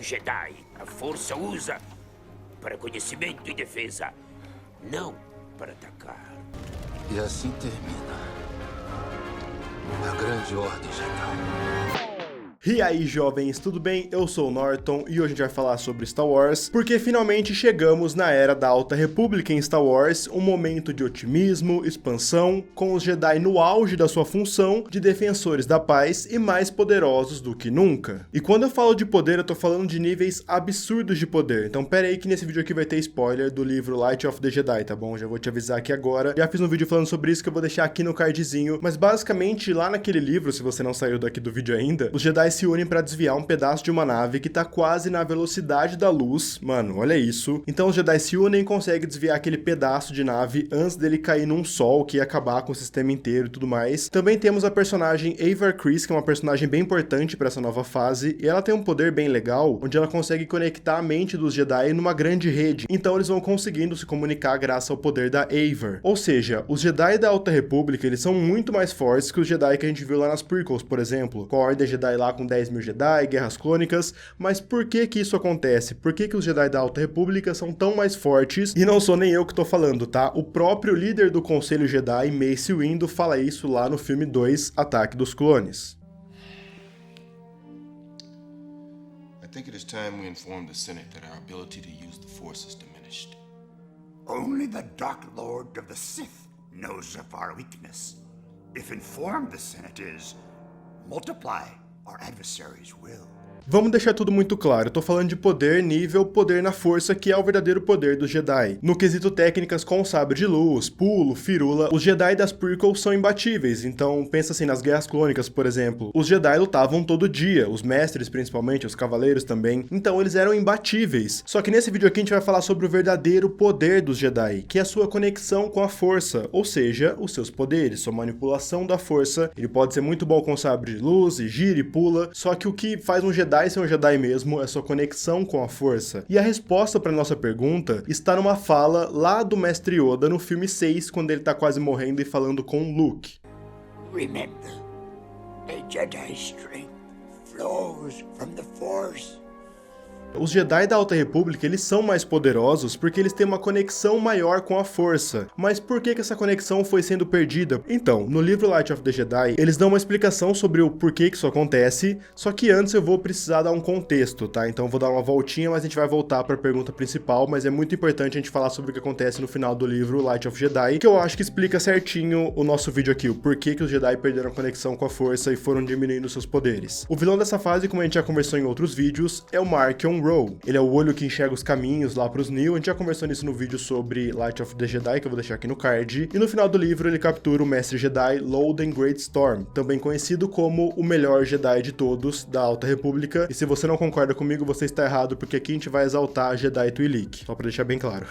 Jedi, a Força usa para conhecimento e defesa, não para atacar. E assim termina a Grande Ordem Jedi. E aí, jovens, tudo bem? Eu sou o Norton e hoje a gente vai falar sobre Star Wars, porque finalmente chegamos na Era da Alta República em Star Wars, um momento de otimismo, expansão, com os Jedi no auge da sua função de defensores da paz e mais poderosos do que nunca. E quando eu falo de poder, eu tô falando de níveis absurdos de poder, então pera aí que nesse vídeo aqui vai ter spoiler do livro Light of the Jedi, tá bom? Já vou te avisar aqui agora. Já fiz um vídeo falando sobre isso que eu vou deixar aqui no cardzinho, mas basicamente lá naquele livro, se você não saiu daqui do vídeo ainda, os Jedi se unem para desviar um pedaço de uma nave que tá quase na velocidade da luz. Mano, olha isso. Então os Jedi se unem e conseguem desviar aquele pedaço de nave antes dele cair num sol que ia acabar com o sistema inteiro e tudo mais. Também temos a personagem Avar Kriss, que é uma personagem bem importante para essa nova fase, e ela tem um poder bem legal, onde ela consegue conectar a mente dos Jedi numa grande rede. Então eles vão conseguindo se comunicar graças ao poder da Avar. Ou seja, os Jedi da Alta República, eles são muito mais fortes que os Jedi que a gente viu lá nas prequels, por exemplo, com a Ordem Jedi lá com 10.000 Jedi, Guerras Clônicas, mas por que que isso acontece? Por que que os Jedi da Alta República são tão mais fortes? E não sou nem eu que tô falando, tá? O próprio líder do Conselho Jedi, Mace Windu, fala isso lá no filme 2, Ataque dos Clones. I think it is time we inform the Senate that our ability to use the Force is diminished. Only the Dark Lord of the Sith knows of our weakness. If informed the Senate is, multiply. Our adversaries will. Vamos deixar tudo muito claro, eu tô falando de poder nível poder na força, que é o verdadeiro poder dos Jedi. No quesito técnicas com sabre de luz, pulo, firula, os Jedi das prequels são imbatíveis, então pensa assim nas Guerras Clônicas, por exemplo. Os Jedi lutavam todo dia, os mestres principalmente, os cavaleiros também, então eles eram imbatíveis. Só que nesse vídeo aqui a gente vai falar sobre o verdadeiro poder dos Jedi, que é a sua conexão com a força, ou seja, os seus poderes, sua manipulação da força. Ele pode ser muito bom com sabre de luz, e gira e pula, só que o que faz um Jedi ser um Jedi mesmo é sua conexão com a força. E a resposta para nossa pergunta está numa fala lá do Mestre Yoda no filme 6, quando ele tá quase morrendo e falando com Luke. Remember, a Jedi's strength flows from the Force. Os Jedi da Alta República, eles são mais poderosos porque eles têm uma conexão maior com a força. Mas por que que essa conexão foi sendo perdida? Então, no livro Light of the Jedi, eles dão uma explicação sobre o porquê que isso acontece, só que antes eu vou precisar dar um contexto, tá? Então eu vou dar uma voltinha, mas a gente vai voltar para a pergunta principal, mas é muito importante a gente falar sobre o que acontece no final do livro Light of Jedi, que eu acho que explica certinho o nosso vídeo aqui, o porquê que os Jedi perderam a conexão com a força e foram diminuindo seus poderes. O vilão dessa fase, como a gente já conversou em outros vídeos, é o Marchion Ro. Ele é o olho que enxerga os caminhos lá pros Neo. A gente já conversou nisso no vídeo sobre Light of the Jedi, que eu vou deixar aqui no card. E no final do livro ele captura o Mestre Jedi Loden Greatstorm, também conhecido como o melhor Jedi de todos da Alta República. E se você não concorda comigo, você está errado, porque aqui a gente vai exaltar a Jedi Twi'lek, só pra deixar bem claro.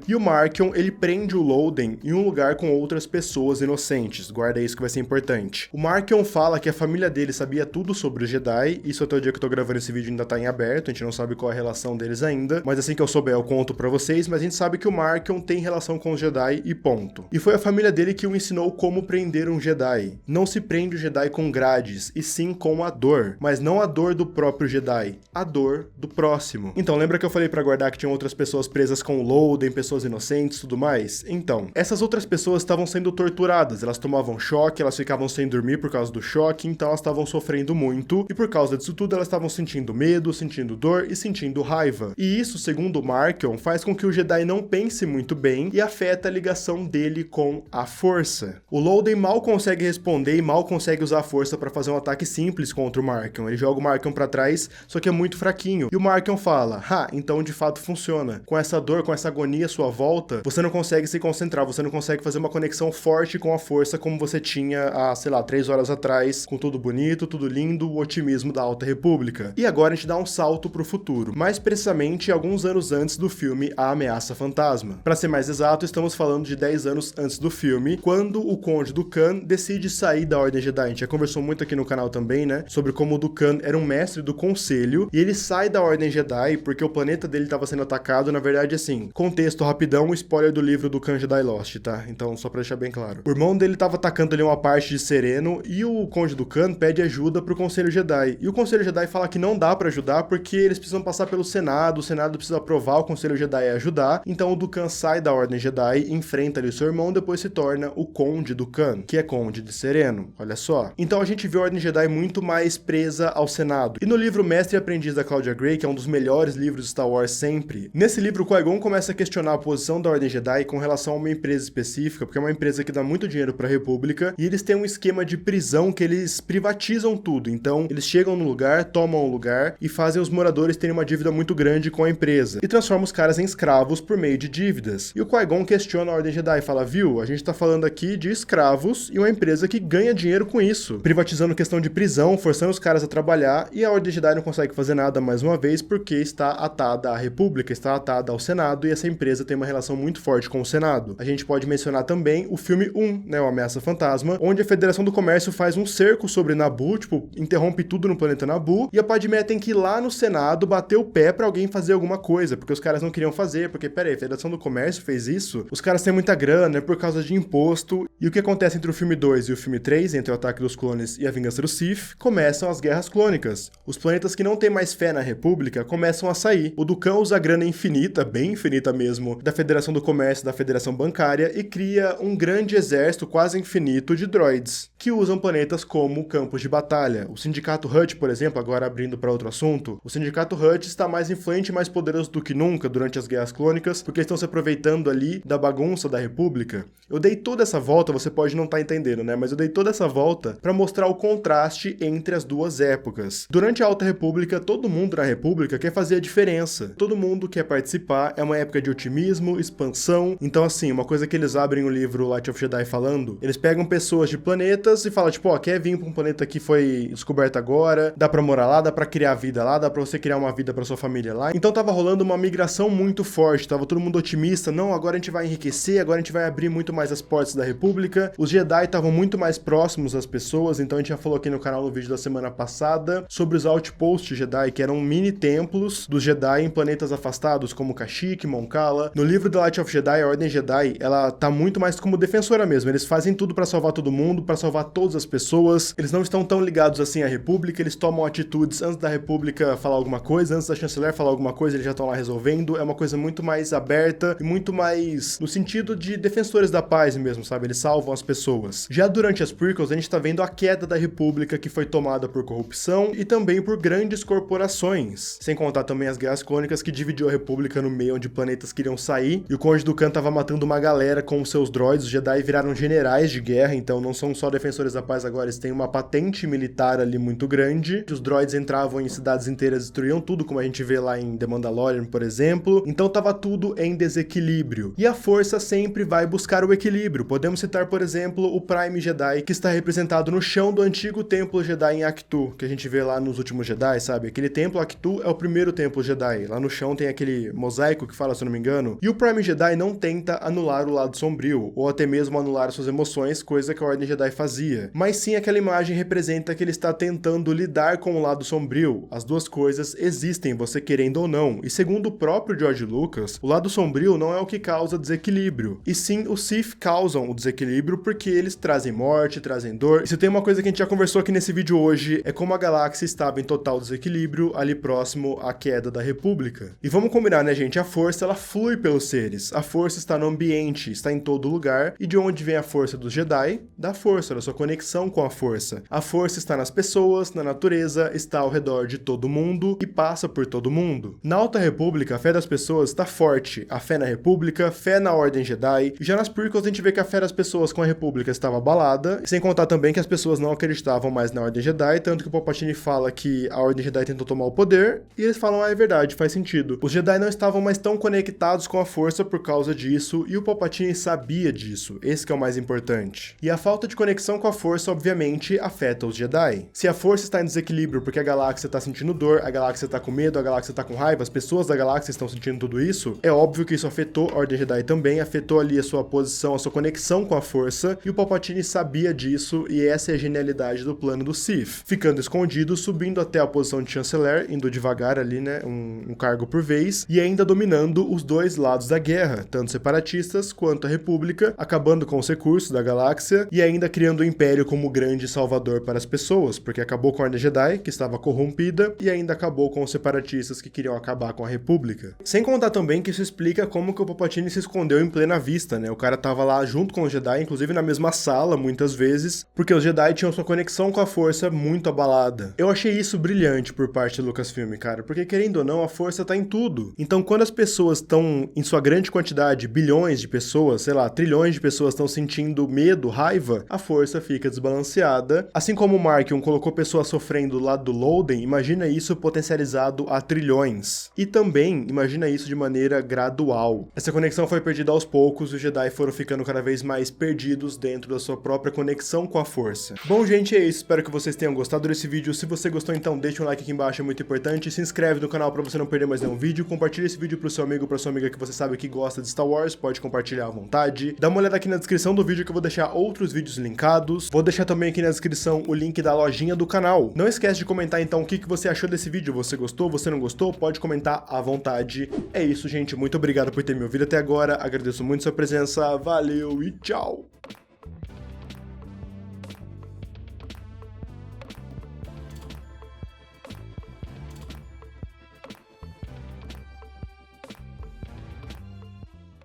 E o Marchion, ele prende o Loden em um lugar com outras pessoas inocentes. Guarda isso que vai ser importante. O Marchion fala que a família dele sabia tudo sobre os Jedi. Isso até o dia que eu tô gravando esse vídeo ainda tá em aberto, a gente não sabe qual é a relação deles ainda, mas assim que eu souber eu conto pra vocês, mas a gente sabe que o Marchion tem relação com os Jedi e ponto. E foi a família dele que o ensinou como prender um Jedi. Não se prende o Jedi com grades, e sim com a dor, mas não a dor do próprio Jedi, a dor do próximo. Então lembra que eu falei pra guardar que tinham outras pessoas presas com o Loden, pessoas inocentes e tudo mais? Então, essas outras pessoas estavam sendo torturadas, elas tomavam choque, elas ficavam sem dormir por causa do choque, então elas estavam sofrendo muito, e por causa disso tudo elas estavam sentindo medo, sentindo dor e sentindo raiva. E isso, segundo o Marchion, faz com que o Jedi não pense muito bem e afeta a ligação dele com a força. O Loden mal consegue responder e mal consegue usar a força para fazer um ataque simples contra o Marchion. Ele joga o Marchion para trás, só que é muito fraquinho. E o Marchion fala, então de fato funciona. Com essa dor, com essa agonia à sua volta, você não consegue se concentrar, você não consegue fazer uma conexão forte com a força como você tinha há, sei lá, 3 horas atrás, com tudo bonito, tudo lindo, o otimismo da Alta República. E agora a gente dá um salto pro futuro, mais precisamente alguns anos antes do filme A Ameaça Fantasma. Para ser mais exato, estamos falando de 10 anos antes do filme, quando o Conde Dooku decide sair da Ordem Jedi. A gente já conversou muito aqui no canal também, né, sobre como o Dooku era um mestre do Conselho, e ele sai da Ordem Jedi porque o planeta dele estava sendo atacado. Na verdade, assim, contexto rapidão, spoiler do livro Dooku Jedi Lost, tá? Então, só pra deixar bem claro. O irmão dele estava atacando ali uma parte de Sereno, e o Conde Dooku pede ajuda pro Conselho Jedi, e o Conselho Jedi fala que não dá pra ajudar porque porque eles precisam passar pelo Senado, o Senado precisa aprovar, o Conselho Jedi a ajudar, então o Dukan sai da Ordem Jedi, enfrenta ali o seu irmão, depois se torna o Conde Dukan, que é Conde de Sereno, olha só. Então a gente vê a Ordem Jedi muito mais presa ao Senado. E no livro Mestre e Aprendiz da Claudia Gray, que é um dos melhores livros de Star Wars sempre, nesse livro o Qui-Gon começa a questionar a posição da Ordem Jedi com relação a uma empresa específica, porque é uma empresa que dá muito dinheiro para a República, e eles têm um esquema de prisão que eles privatizam tudo. Então eles chegam no lugar, tomam o lugar e fazem os moradores terem uma dívida muito grande com a empresa, e transformam os caras em escravos por meio de dívidas. E o Qui-Gon questiona a Ordem Jedi e fala, viu, a gente tá falando aqui de escravos e uma empresa que ganha dinheiro com isso, privatizando questão de prisão, forçando os caras a trabalhar, e a Ordem Jedi não consegue fazer nada mais uma vez porque está atada à República, está atada ao Senado, e essa empresa tem uma relação muito forte com o Senado. A gente pode mencionar também o filme 1, né, o Ameaça Fantasma, onde a Federação do Comércio faz um cerco sobre Naboo, tipo, interrompe tudo no planeta Naboo, e a Padmé tem que ir lá no Senado bater o pé pra alguém fazer alguma coisa, porque os caras não queriam fazer, porque, peraí, a Federação do Comércio fez isso? Os caras têm muita grana, é por causa de imposto, e o que acontece entre o filme 2 e o filme 3, entre o Ataque dos Clones e a Vingança do Sith, começam as Guerras Clônicas. Os planetas que não têm mais fé na República começam a sair. O Dukan usa a grana infinita, bem infinita mesmo, da Federação do Comércio, da Federação Bancária, e cria um grande exército quase infinito de droids, que usam planetas como campos de batalha. O Sindicato Hutt, por exemplo, agora abrindo para outro assunto, o Sindicato Hutt está mais influente e mais poderoso do que nunca durante as Guerras Clônicas, porque estão se aproveitando ali da bagunça da República. Eu dei toda essa volta, você pode não estar entendendo, né? Mas eu dei toda essa volta para mostrar o contraste entre as duas épocas. Durante a Alta República, todo mundo na República quer fazer a diferença. Todo mundo quer participar, é uma época de otimismo, expansão. Então, assim, uma coisa que eles abrem o livro Light of Jedi falando, eles pegam pessoas de planetas e falam, tipo, ó, quer vir pra um planeta que foi descoberto agora, dá pra morar lá, dá pra criar vida lá, dá pra você criar uma vida pra sua família lá. Então tava rolando uma migração muito forte, tava todo mundo otimista, não, agora a gente vai enriquecer, agora a gente vai abrir muito mais as portas da República. Os Jedi estavam muito mais próximos das pessoas, então a gente já falou aqui no canal no vídeo da semana passada sobre os Outposts Jedi, que eram mini templos dos Jedi em planetas afastados, como Kashyyyk, Mon Cala. No livro The Light of Jedi, a Ordem Jedi, ela tá muito mais como defensora mesmo, eles fazem tudo pra salvar todo mundo, pra salvar todas as pessoas, eles não estão tão ligados assim à República, eles tomam atitudes antes da República falar alguma coisa, antes da chanceler falar alguma coisa, eles já estão lá resolvendo, é uma coisa muito mais aberta e muito mais no sentido de defensores da paz mesmo, sabe? Eles salvam as pessoas. Já durante as prequels, a gente tá vendo a queda da República, que foi tomada por corrupção e também por grandes corporações, sem contar também as Guerras Clônicas, que dividiu a República no meio, onde planetas queriam sair, e o Conde Dukan tava matando uma galera com os seus droids. Os Jedi viraram generais de guerra, então não são só defensores da paz agora, eles têm uma patente militar ali muito grande. Os droids entravam em cidades inteiras, destruíam tudo, como a gente vê lá em The Mandalorian, por exemplo. Então tava tudo em desequilíbrio. E a força sempre vai buscar o equilíbrio. Podemos citar, por exemplo, o Prime Jedi, que está representado no chão do antigo templo Jedi em Ahch-To, que a gente vê lá nos últimos Jedi, sabe? Aquele templo Ahch-To é o primeiro templo Jedi. Lá no chão tem aquele mosaico que fala, se eu não me engano. E o Prime Jedi não tenta anular o lado sombrio, ou até mesmo anular suas emoções, coisa que a Ordem Jedi fazia. Mas sim, aquela imagem representa que ele está tentando lidar com o lado sombrio. As duas coisas existem, você querendo ou não. E segundo o próprio George Lucas, o lado sombrio não é o que causa desequilíbrio. E sim, os Sith causam o desequilíbrio porque eles trazem morte, trazem dor. E se tem uma coisa que a gente já conversou aqui nesse vídeo hoje, é como a galáxia estava em total desequilíbrio ali próximo à queda da República. E vamos combinar, né, gente? A força, ela flui pelos seres. A força está no ambiente, está em todo lugar. E de onde vem a força dos Jedi? Da força, da sua conexão com a força. A força está nas pessoas, na natureza, está ao redor de todo mundo e passa por todo mundo. Na Alta República, a fé das pessoas está forte. A fé na República, fé na Ordem Jedi. E já nas prequels a gente vê que a fé das pessoas com a República estava abalada, sem contar também que as pessoas não acreditavam mais na Ordem Jedi, tanto que o Palpatine fala que a Ordem Jedi tentou tomar o poder, e eles falam, é verdade, faz sentido. Os Jedi não estavam mais tão conectados com a força por causa disso, e o Palpatine sabia disso, esse que é o mais importante. E a falta de conexão com a força, obviamente, afeta os Jedi. Se a força está em desequilíbrio porque a galáxia está sentindo dor, a galáxia está com medo, a galáxia está com raiva, as pessoas da galáxia estão sentindo tudo isso, é óbvio que isso afetou a Ordem Jedi também, afetou ali a sua posição, a sua conexão com a força, e o Palpatine sabia disso, e essa é a genialidade do plano do Sith. Ficando escondido, subindo até a posição de chanceler, indo devagar ali, né, um cargo por vez, e ainda dominando os dois lados da guerra, tanto separatistas quanto a República, acabando com os recursos da galáxia, e ainda criando o Império como grande salvador para as pessoas, porque acabou com a Ordem Jedi, que estava corrompida, e ainda ainda acabou com os separatistas que queriam acabar com a República. Sem contar também que isso explica como que o Palpatine se escondeu em plena vista, né? O cara tava lá junto com os Jedi, inclusive na mesma sala, muitas vezes, porque os Jedi tinham sua conexão com a Força muito abalada. Eu achei isso brilhante por parte do Lucasfilm, cara, porque querendo ou não, a Força tá em tudo. Então, quando as pessoas estão, em sua grande quantidade, bilhões de pessoas, sei lá, trilhões de pessoas estão sentindo medo, raiva, a Força fica desbalanceada. Assim como o Markion colocou pessoas sofrendo do lado do Loden, imagina isso potencializado a trilhões. E também, imagina isso de maneira gradual. Essa conexão foi perdida aos poucos e os Jedi foram ficando cada vez mais perdidos dentro da sua própria conexão com a Força. Bom, gente, é isso. Espero que vocês tenham gostado desse vídeo. Se você gostou, então deixa um like aqui embaixo, é muito importante. Se inscreve no canal pra você não perder mais nenhum vídeo. Compartilha esse vídeo pro seu amigo, pra sua amiga que você sabe que gosta de Star Wars. Pode compartilhar à vontade. Dá uma olhada aqui na descrição do vídeo que eu vou deixar outros vídeos linkados. Vou deixar também aqui na descrição o link da lojinha do canal. Não esquece de comentar então o que você achou desse vídeo. Você gostou? Você não gostou? Pode comentar à vontade. É isso, gente. Muito obrigado por ter me ouvido até agora. Agradeço muito sua presença. Valeu e tchau!